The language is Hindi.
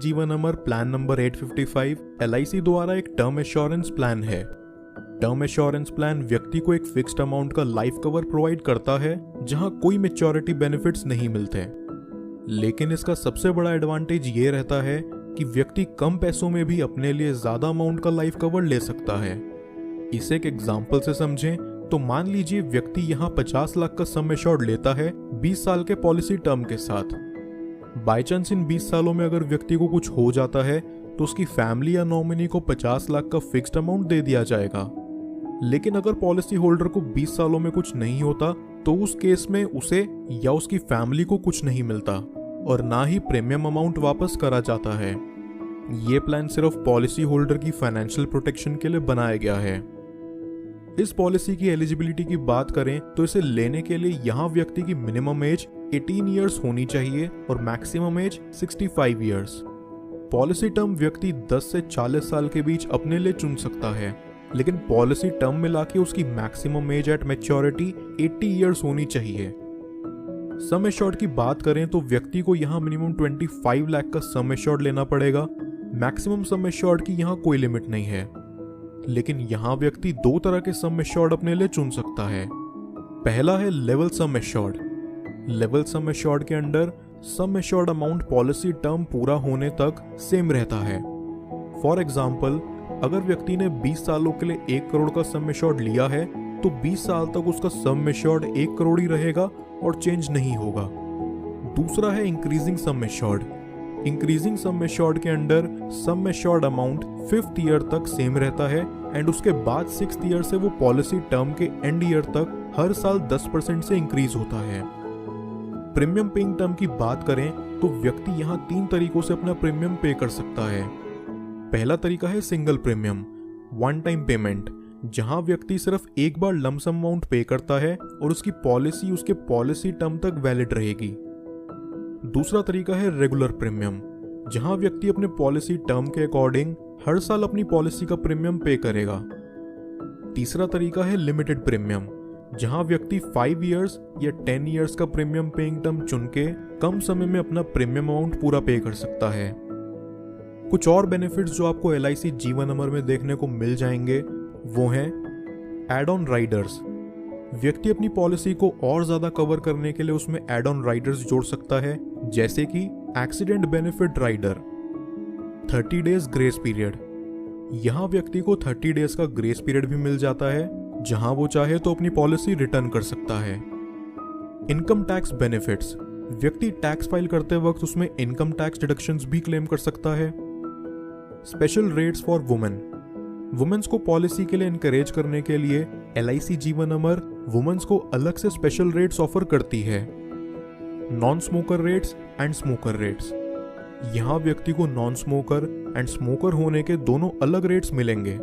जीवन अमर प्लान नंबर 855 LIC द्वारा एक टर्म एश्योरेंस प्लान है। टर्म एश्योरेंस प्लान व्यक्ति को एक फिक्स्ड अमाउंट का लाइफ कवर प्रोवाइड करता है जहां कोई मैच्योरिटी बेनिफिट्स नहीं मिलते। लेकिन इसका सबसे बड़ा एडवांटेज ये रहता है कि व्यक्ति कम पैसों में भी अपने लिए ज्यादा अमाउंट का लाइफ कवर ले सकता है। इसे एक एग्जाम्पल से समझें तो मान लीजिए व्यक्ति यहाँ 50 लाख का सम एश्योर्ड लेता है 20 साल के पॉलिसी टर्म के साथ। बाय चांस इन 20 सालों में अगर व्यक्ति को कुछ हो जाता है तो उसकी फैमिली या नॉमिनी को 50 लाख का फिक्स्ड अमाउंट दे दिया जाएगा। लेकिन अगर पॉलिसी होल्डर को 20 सालों में कुछ नहीं होता तो उस केस में उसे या उसकी फैमिली को कुछ नहीं मिलता और ना ही प्रीमियम अमाउंट वापस करा जाता है। ये प्लान सिर्फ पॉलिसी होल्डर की फाइनेंशियल प्रोटेक्शन के लिए बनाया गया है। इस पॉलिसी की एलिजिबिलिटी की बात करें तो इसे लेने के लिए यहाँ व्यक्ति की मिनिमम एज 18 इयर्स होनी चाहिए और maximum age 65 years. Policy term व्यक्ति 10 से 40 साल के बीच अपने लिए चुन सकता है, लेकिन पॉलिसी टर्म मिला के उसकी maximum age at maturity 80 years होनी चाहिए। सम एश्योर्ड की बात करें तो व्यक्ति को यहाँ मिनिमम 25 लाख का सम एश्योर्ड लेना पड़ेगा। मैक्सिमम सम एश्योर्ड की यहाँ कोई लिमिट नहीं है, लेकिन यहाँ व्यक्ति दो तरह के सम एश्योर्ड अपने लिए चुन सकता है। पहला है level sum assured. Level sum assured के अंदर sum assured amount policy term पूरा होने तक सेम रहता है। फॉर एग्जाम्पल, अगर व्यक्ति ने 20 सालों के लिए 1 करोड़ का सम एश्योर्ड लिया है तो 20 साल तक उसका सम एश्योर्ड 1 करोड़ ही रहेगा और चेंज नहीं होगा। दूसरा है increasing sum assured. Increasing sum assured के अंदर sum assured amount 5th year तक सेम रहता है एंड उसके बाद 6th ईयर से वो पॉलिसी टर्म के एंड ईयर तक हर साल 10% से इंक्रीज होता है। प्रीमियम पेइंग टर्म की बात करें तो व्यक्ति यहाँ 3 तरीकों से अपना प्रीमियम पे कर सकता है। पहला तरीका है single premium, one time payment, जहां व्यक्ति सिर्फ एक बार लमसम अमाउंट पे करता है और उसकी पॉलिसी उसके पॉलिसी टर्म तक वैलिड रहेगी। दूसरा तरीका है रेगुलर प्रीमियम, जहां व्यक्ति अपने पॉलिसी टर्म के अकॉर्डिंग हर साल अपनी पॉलिसी का प्रीमियम पे करेगा। तीसरा तरीका है लिमिटेड प्रीमियम, जहां व्यक्ति 5 इयर्स या 10 इयर्स का प्रीमियम पेइंग टर्म चुन के कम समय में अपना प्रीमियम अमाउंट पूरा पे कर सकता है। कुछ और बेनिफिट्स जो आपको LIC जीवन अमर में देखने को मिल जाएंगे वो हैं एड ऑन राइडर्स। व्यक्ति अपनी पॉलिसी को और ज्यादा कवर करने के लिए उसमें एड ऑन राइडर्स जोड़ सकता है, जैसे कि accident benefit rider. 30 days grace period, यहां व्यक्ति को 30 डेज का ग्रेस पीरियड भी मिल जाता है जहां वो चाहे तो अपनी पॉलिसी रिटर्न कर सकता है। इनकम टैक्स बेनिफिट्स, व्यक्ति टैक्स फाइल करते वक्त उसमें इनकम टैक्स डिडक्शंस भी क्लेम कर सकता है। Special rates for women, womens को पॉलिसी के लिए इनकरेज करने के लिए LIC जीवन अमर वुमेन्स को अलग से स्पेशल रेट्स ऑफर करती है। Non smoker rates and smoker rates, यहां व्यक्ति को नॉन स्मोकर एंड स्मोकर होने के दोनों अलग रेट्स मिलेंगे।